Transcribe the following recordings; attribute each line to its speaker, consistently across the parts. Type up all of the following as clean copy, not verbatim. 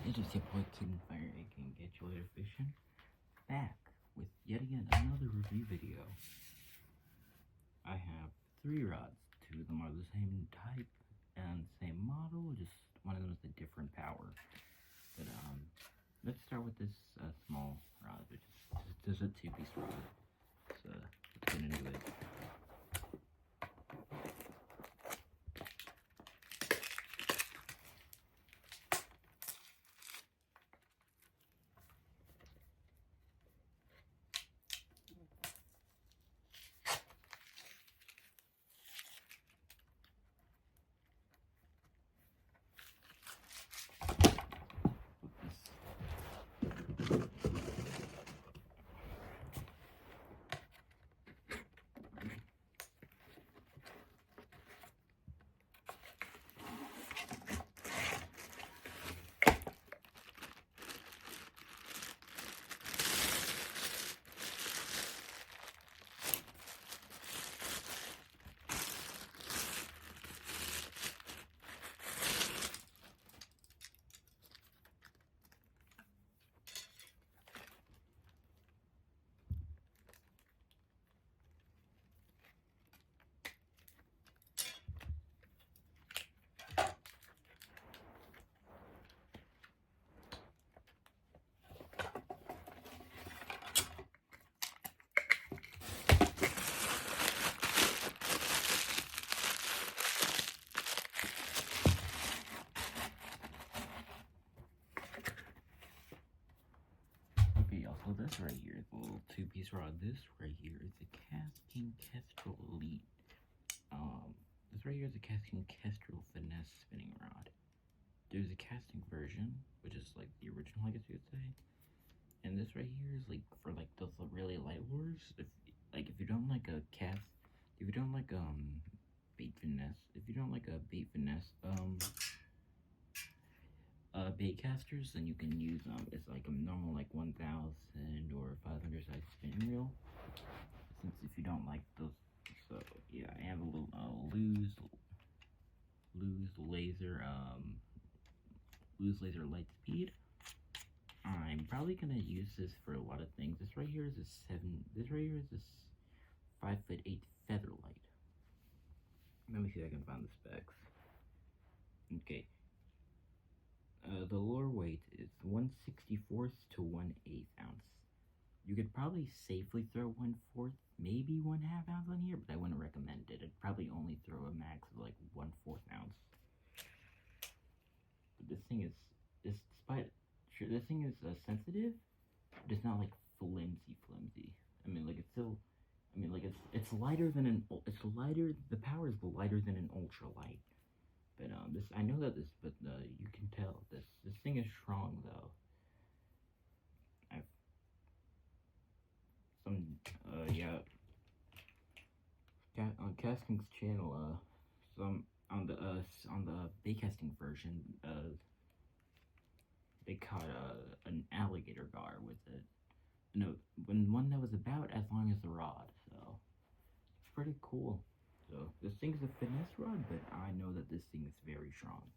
Speaker 1: It is your boy Kid Fire, aka Get You Later Fishing, back with yet again another review video. I have 3 rods. 2 of them are the same type and same model, just one of them is a different power. But let's start with this small rod, which is a 2-piece rod. So let's get into it. Okay, also this right here, the little 2-piece rod, this right here is a Casting Kestrel Elite. This right here is a Casting Kestrel Finesse spinning rod. There's a casting version, which is like the original, I guess you could say. And this right here is like for like those really light lures. If you don't like a cast, if you don't like bait finesse, if you don't like a bait finesse bait casters, then you can use it's like a normal like 1000 or 500 size spinning reel. Since if you don't like those, so yeah, I have a little Lose laser light speed. I'm probably gonna use this for a lot of things. This right here is a 5'8" feather light. Let me see if I can find the specs. Okay. The lure weight is 1/64 to 1/8 ounce. You could probably safely throw 1/4, maybe 1/2 ounce on here, but I wouldn't recommend it. I'd probably only throw a max of like 1/4 ounce. But this thing is, this thing is sensitive, but it's not like flimsy. I mean, like it's still, it's lighter than the power is lighter than an ultralight. But I know that but you can tell this thing is strong though. On Casting's channel, some on the bait casting version, they caught an alligator gar with it. No, one that was about as long as the rod, so it's pretty cool. So this thing's a finesse rod, but I know that this thing is very strong.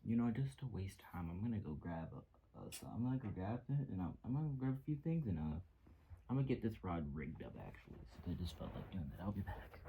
Speaker 1: You know, just to waste time, I'm gonna go grab I'm gonna go grab it, and I'm gonna grab a few things, and I'm gonna get this rod rigged up actually. So I just felt like doing that. I'll be back.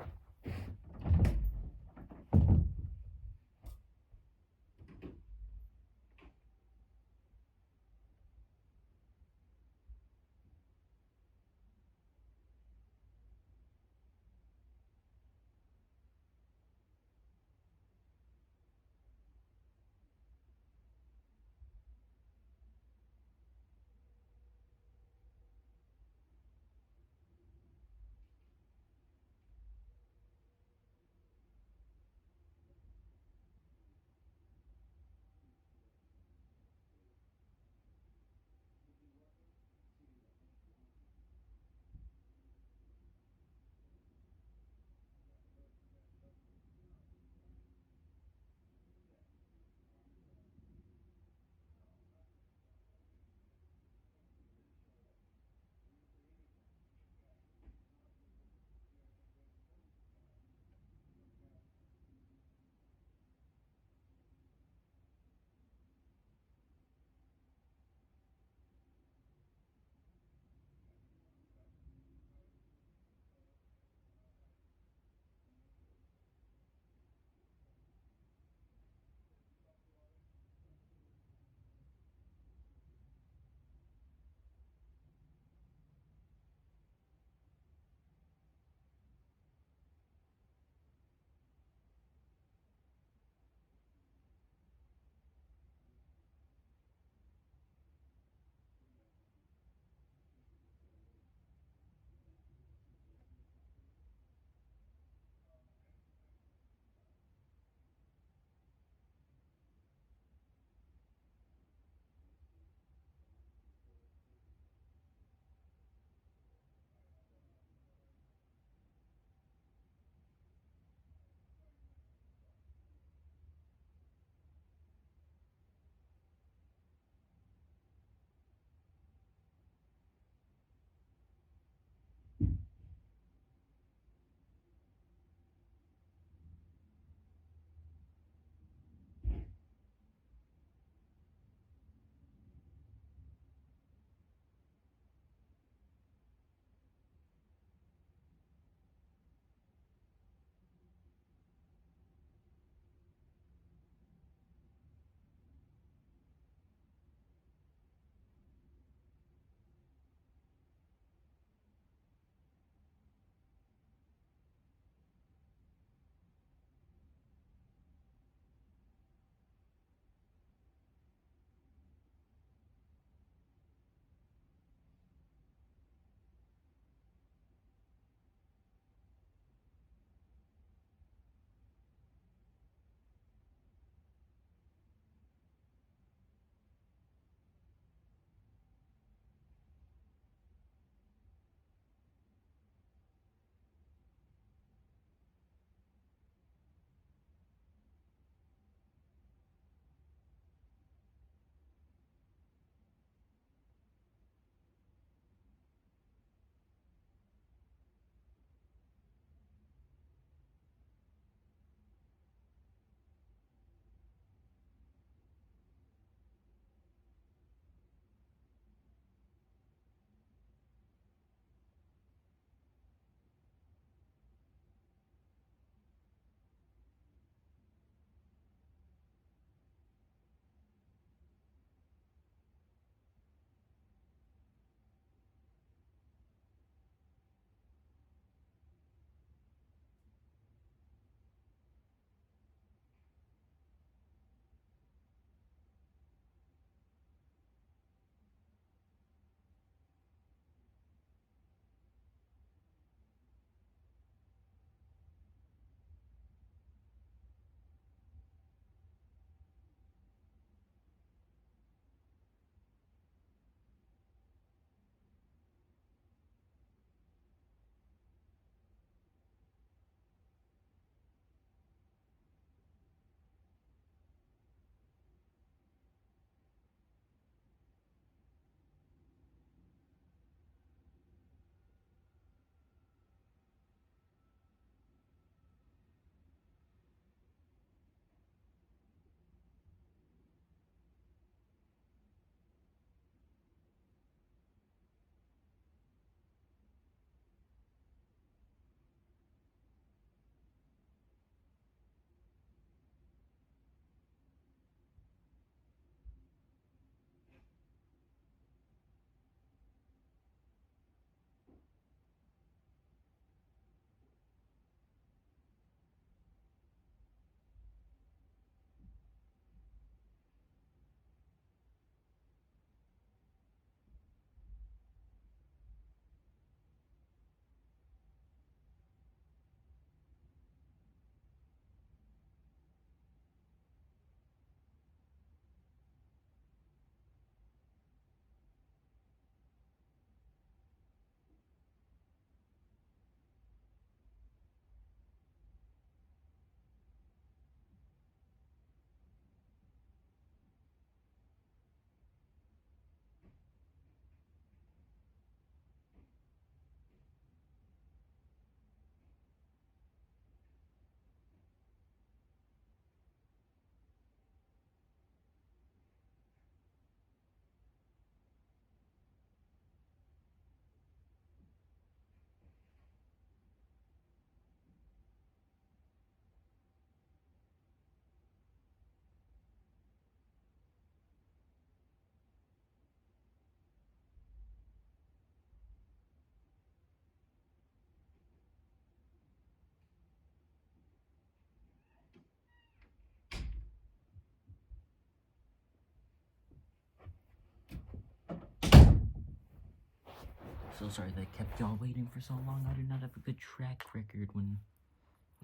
Speaker 1: So sorry that I kept y'all waiting for so long. I do not have a good track record when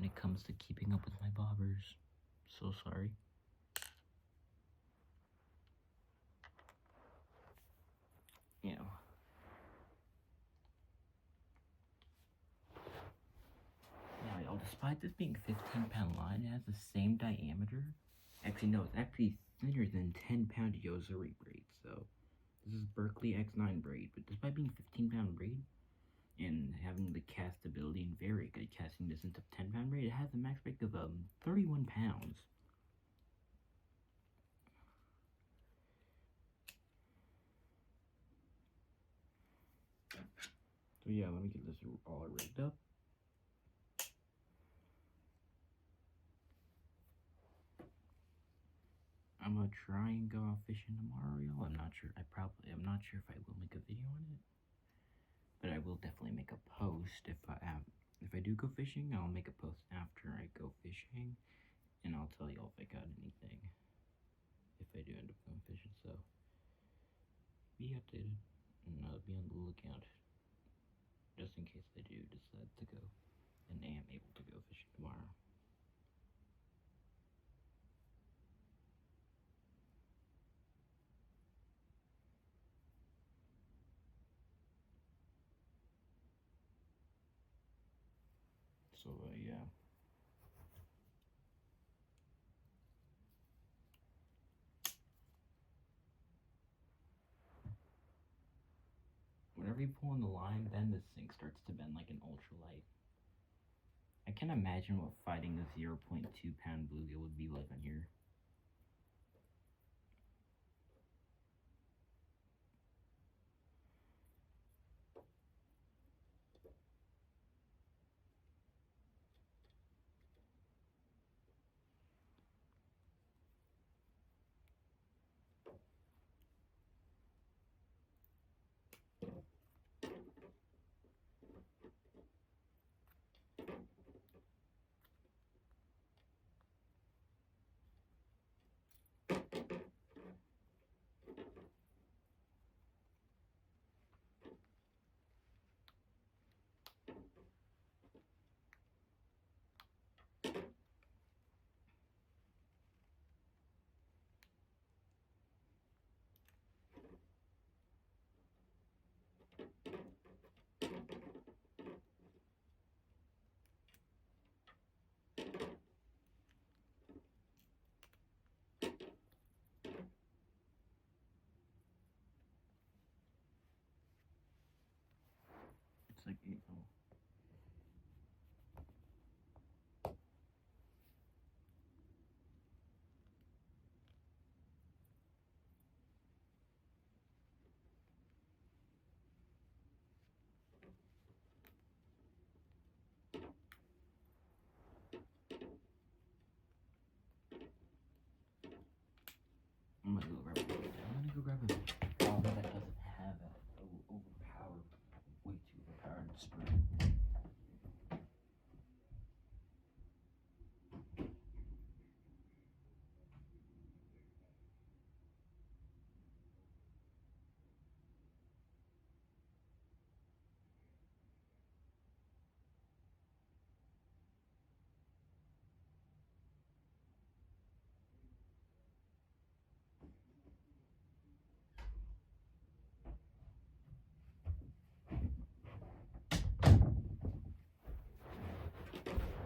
Speaker 1: it comes to keeping up with my bobbers. So sorry. You know. Now, y'all, despite this being 15-pound line, it has the same diameter. Actually, no, it's actually thinner than 10-pound Yozuri braid. So, this is Berkeley X9 braid. But despite being 15-pound braid and having the castability and very good casting distance of 10-pound braid, it has a max break of 31 pounds. So yeah, let me get this all rigged up. I'm gonna try and go out fishing tomorrow, y'all. I'm not sure. I'm not sure if I will make a video on it, but I will definitely make a post if I do go fishing. I'll make a post after I go fishing, and I'll tell y'all if I got anything. If I do end up going fishing, so be updated and be on the lookout, just in case I do decide to go and am able to go fishing tomorrow. So yeah. Whenever you pull on the line, then the sink starts to bend like an ultralight. I can't imagine what fighting a 0.2-pound bluegill would be like on here. It's like, you know. I'm gonna go grab a bobber that doesn't have an overpowered, way too overpowered spring.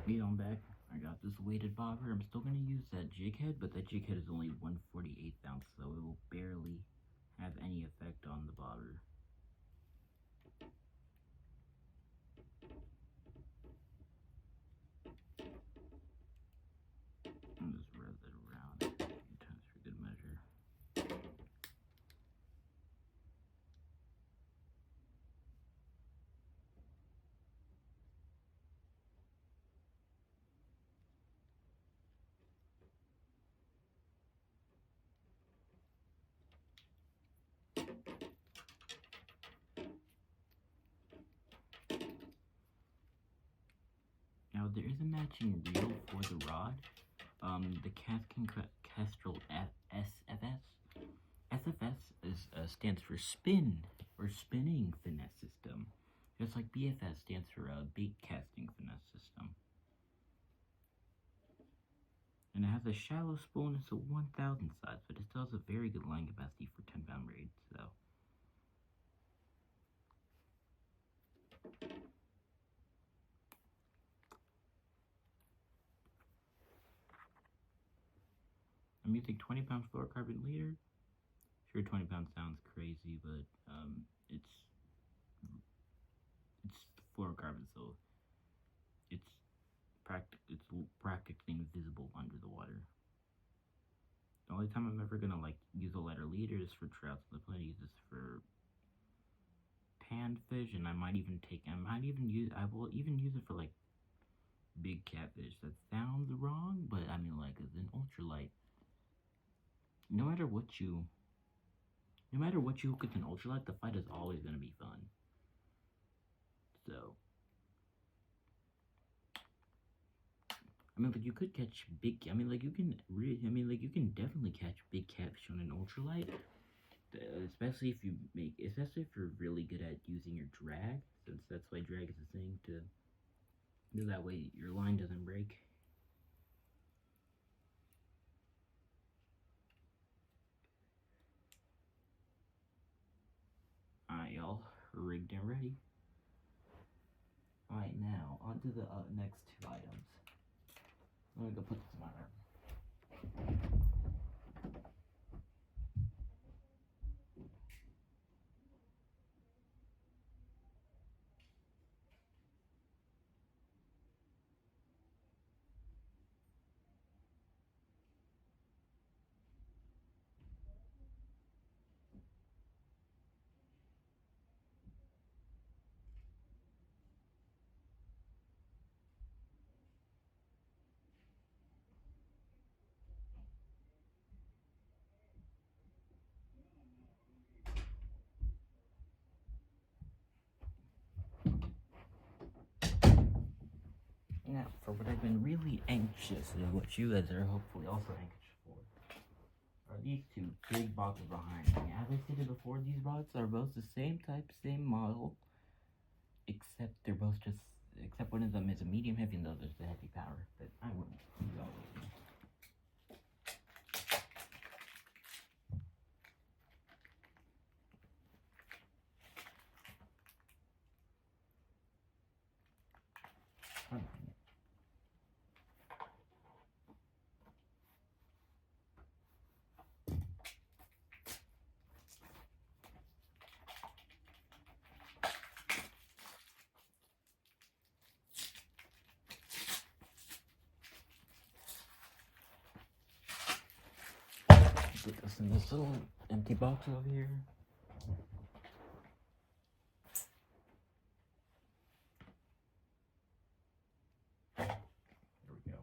Speaker 1: Yeah, I'm back. I got this weighted bobber. I'm still gonna use that jig head, but that jig head is only 1/48 ounce, so it will barely have any effect on the bobber. And just rev it around a few times for good measure. Now there is a matching reel for the rod. The Kestrel SFS. SFS stands for spin or spinning finesse system. Just like BFS stands for Bait Casting Finesse System. And it has a shallow spool and it's a 1000 size, but it still has a very good line capacity for 10-pound raids, so. I'm using 20-pound fluorocarbon leader. Sure, 20 pounds sounds crazy, but it's fluorocarbon, so it's practically invisible under the water. The only time I'm ever gonna like use a lighter leader is for trouts. I plan to use this for panfish, and I will even use it for like big catfish. That sounds wrong, but I mean, like, as an ultralight, no matter what you hook with an ultralight, the fight is always gonna be fun. So, I mean, like, you could catch big. I mean, like, you can definitely catch big catfish on an ultralight. Especially if you're really good at using your drag, since that's why drag is a thing, to do that way your line doesn't break. Alright, y'all, rigged and ready. Alright, now on to the next two items. I'm gonna go put this in my arm. Now, for what I've been really anxious, and what you guys are hopefully also anxious for, are these two big boxes behind me. As I stated before, these boxes are both the same type, same model, except one of them is a medium heavy and the other is the heavy power, but I wouldn't use all of them. Put this in this little empty box over here. There we go.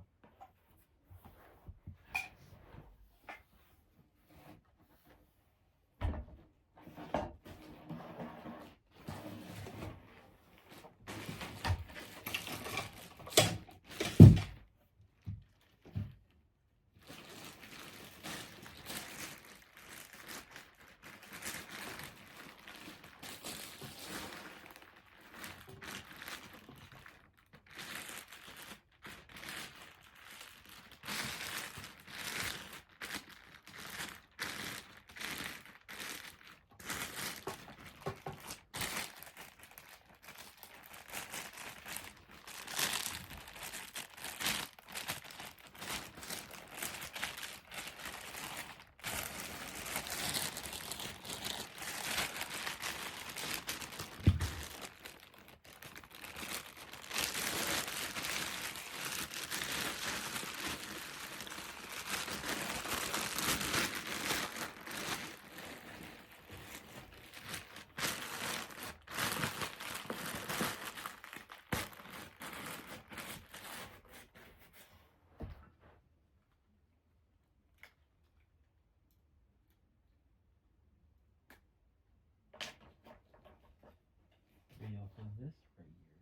Speaker 1: We also have this right here.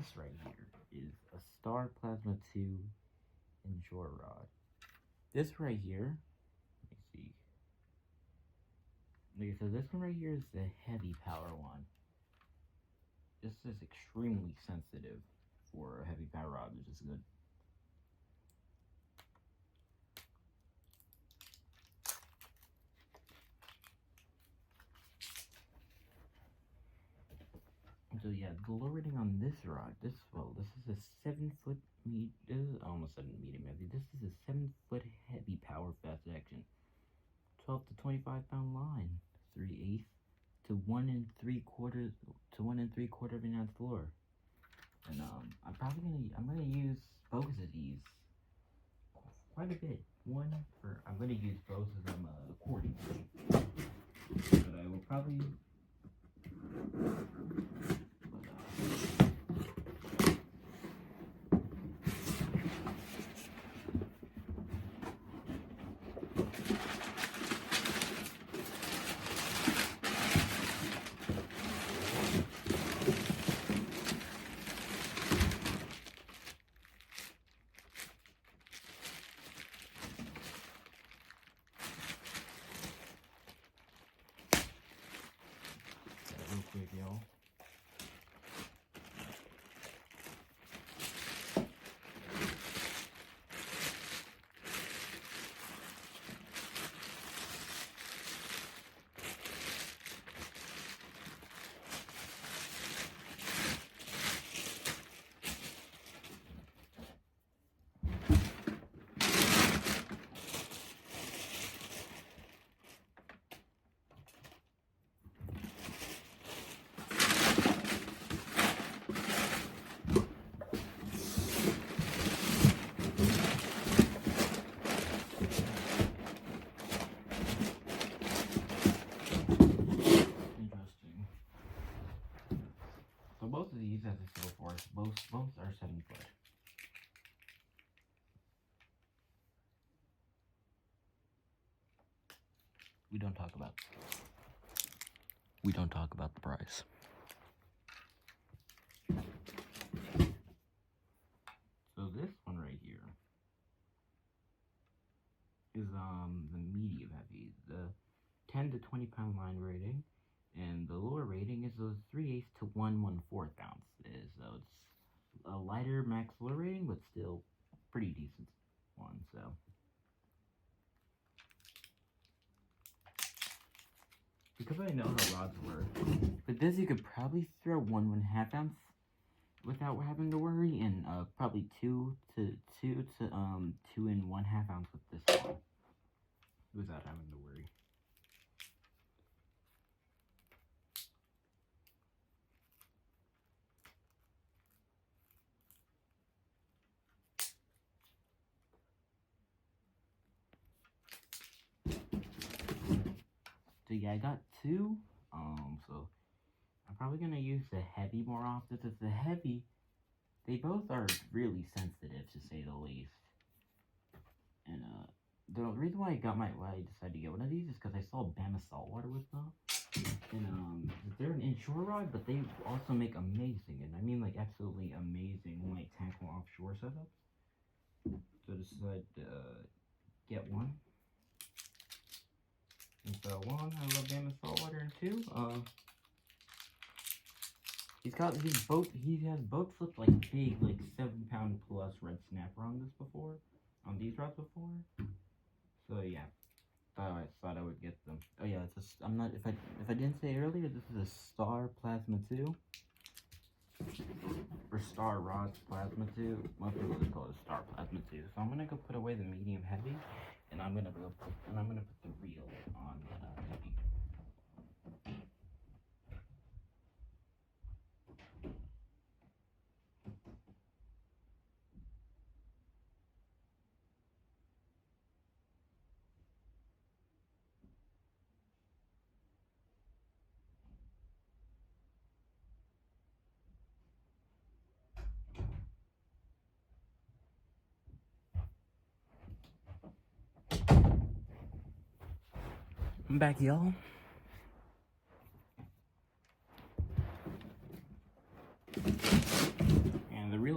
Speaker 1: this right here is a Star Plasma 2 Endure Rod. This right here, let me see. Okay, so this one right here is the heavy power one. This is extremely sensitive for a heavy power rod, which is good. So yeah, the lure rating on this rod, this is a 7-foot almost 7 medium heavy. This is a 7-foot heavy power fast action, 12 to 25 pound line, 3/8 to 1 3/4 to 1 3/4 of an ounce lure. And I'm gonna use both of these quite a bit. I'm gonna use both of them accordingly, but I will probably. Real quick, y'all. So both of these, as I said before, both are 7 foot. We don't talk about the price. So this one right here is the medium heavy, the 10 to 20 pound line rating, and the lure rating is a 3/8 to 1 1/4 ounce. So it's a lighter max lure rating, but still pretty decent one. So because I know how rods work, with this you could probably throw 1 1/2 ounce without having to worry, and probably 2 and 1/2 ounce with this one without having to worry. So yeah, I got 2. So I'm probably gonna use the heavy more often. Because the heavy, they both are really sensitive to say the least. And the reason why I decided to get one of these is because I saw Bama Saltwater with them. And they're an inshore rod, but they also make amazing, and I mean like absolutely amazing, like tackle offshore setups. So I decided to get one. And so one, I love Bama Saltwater, and 2, he has boat flipped like big, like 7 pound plus red snapper on these rods before. So yeah, I thought I would get them. Oh yeah, if I didn't say earlier, this is a Star Plasma 2. Or Star Rods Plasma 2. Most people just call it Star Plasma 2. So I'm gonna go put away the medium heavy, and I'm gonna put the reel on heavy. I'm back, y'all.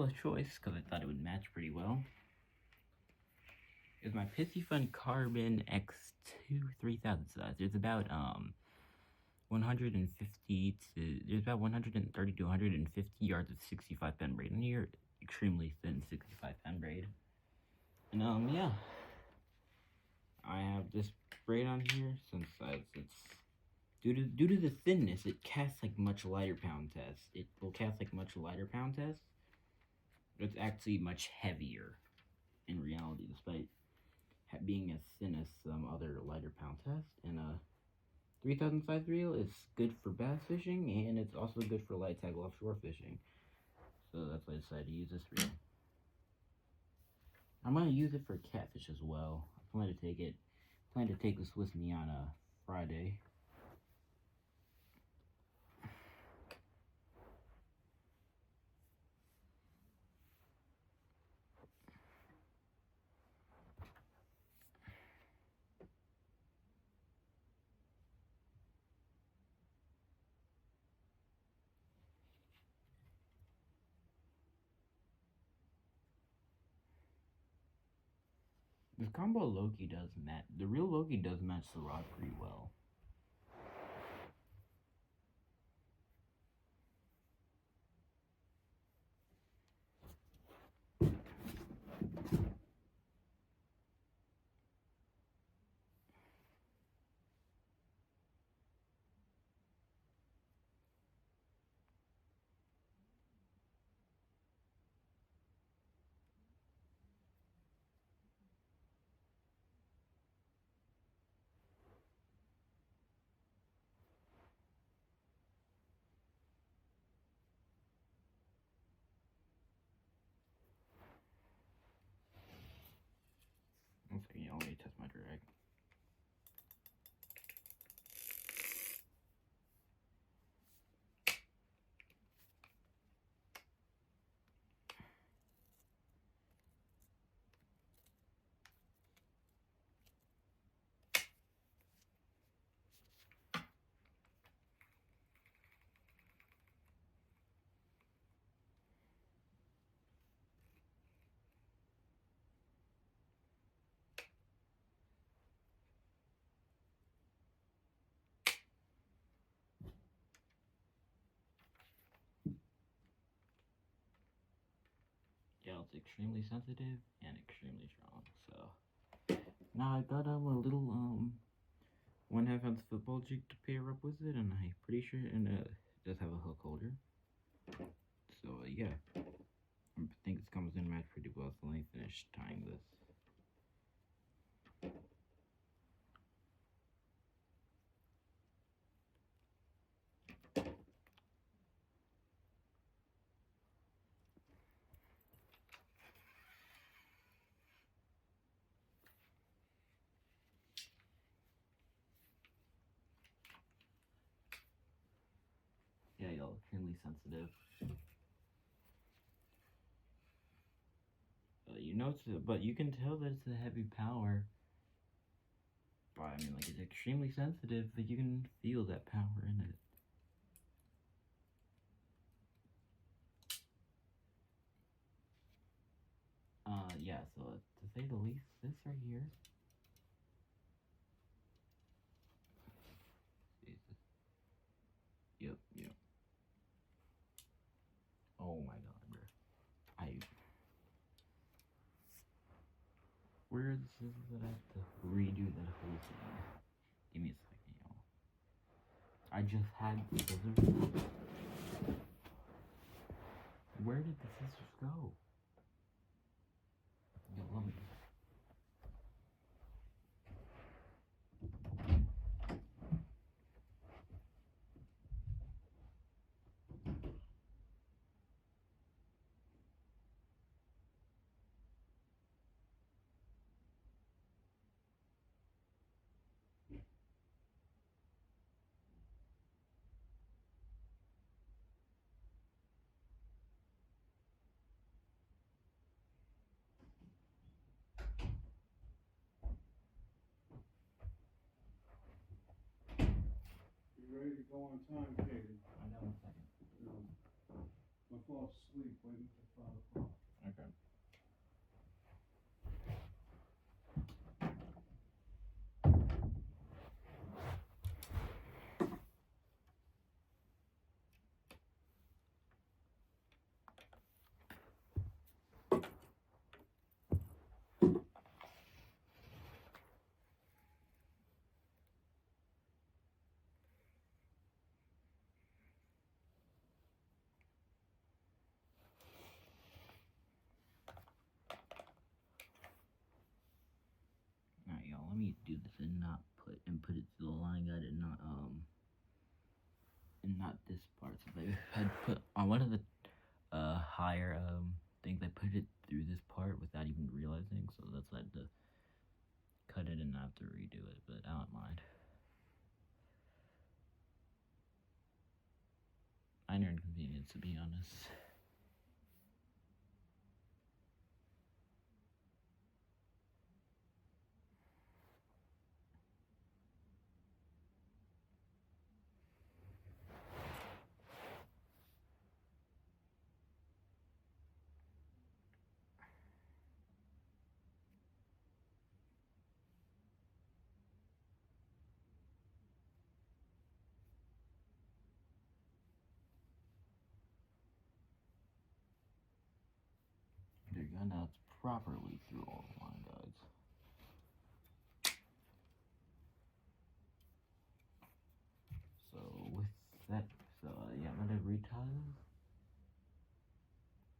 Speaker 1: material of choice because I thought it would match pretty well is my Pissy Fun Carbon X2 3000 size. There's about 150 to there's about 130 to 150 yards of 65 pen braid in here. Extremely thin 65 pen braid. And yeah, I have this braid on here since it's due to the thinness, it casts like much lighter pound tests. It will cast like much lighter pound tests, but it's actually much heavier in reality, despite being as thin as some other lighter pound tests. And 3000 size reel is good for bass fishing, and it's also good for light tag offshore fishing. So that's why I decided to use this reel. I'm gonna use it for catfish as well. I plan to take this with me on a Friday. This combo Loki does match. The real Loki does match the rod pretty well. One second, y'all, let me test my drag. Yeah, it's extremely sensitive and extremely strong. So now I got a little 1/2 ounce football jig to pair up with it, and I'm pretty sure and it does have a hook holder. So yeah, I think this comes in match pretty well. So let me finish tying this. Yeah, y'all, extremely sensitive. You know, but you can tell that it's a heavy power. But I mean, like, it's extremely sensitive, but you can feel that power in it. Yeah, so to say the least, this right here. Jesus. Yep. Oh my god, bro. Where are the scissors that I have to redo that whole thing? Give me a second, y'all. I just had the scissors. Where did the scissors go? Yo, let me.
Speaker 2: You ready to go on time, Katie?
Speaker 1: I got 1 second.
Speaker 2: No. I fall asleep waiting for 5 o'clock.
Speaker 1: allow me to do this and not put it to the line guide and not this part. So I had put on one of the higher things, I put it through this part without even realizing, so that's why I had to cut it and not have to redo it, but I don't mind. Minor inconvenience, to be honest. There you go, now it's properly through all the line guides. So with that, yeah, I'm gonna retie this.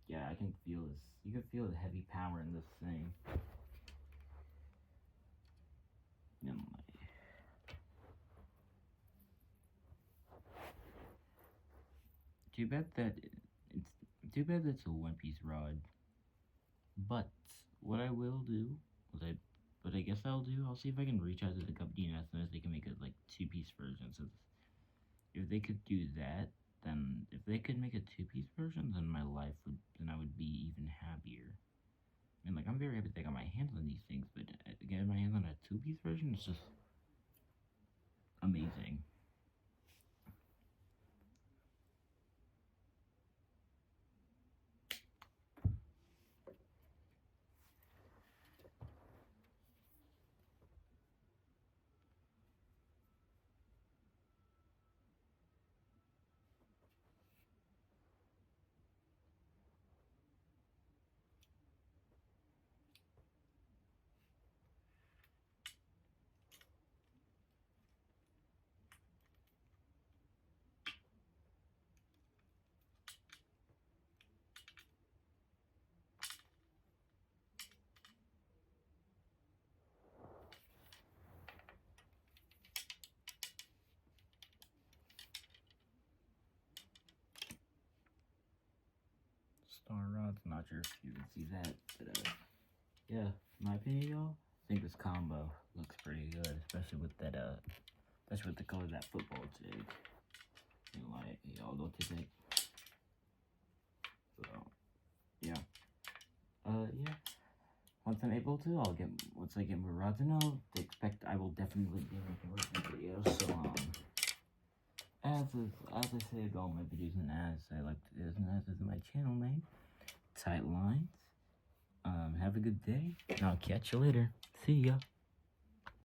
Speaker 1: Yeah, I can feel this. You can feel the heavy power in this thing. Too bad that it's a one-piece rod. But what I will do, what I guess I'll see if I can reach out to the company and ask them if they can make a like two-piece version. So if they could do that, then if they could make a two-piece version, then I would be even happier. I mean, like, I'm very happy that I got my hands on these things, but getting my hands on a two-piece version is just amazing. Star rods, not sure if you can see that, but yeah, in my opinion, y'all, I think this combo looks pretty good, especially with that especially with the color of that football jig. You know, like, y'all don't take it. So yeah, yeah. Once I'm able to, once I get more rods and I'll expect I will definitely be making more videos. So as I say about all my videos, and as I like to do, and as is my channel name, Tight Lines. Have a good day, and I'll catch you later. See ya.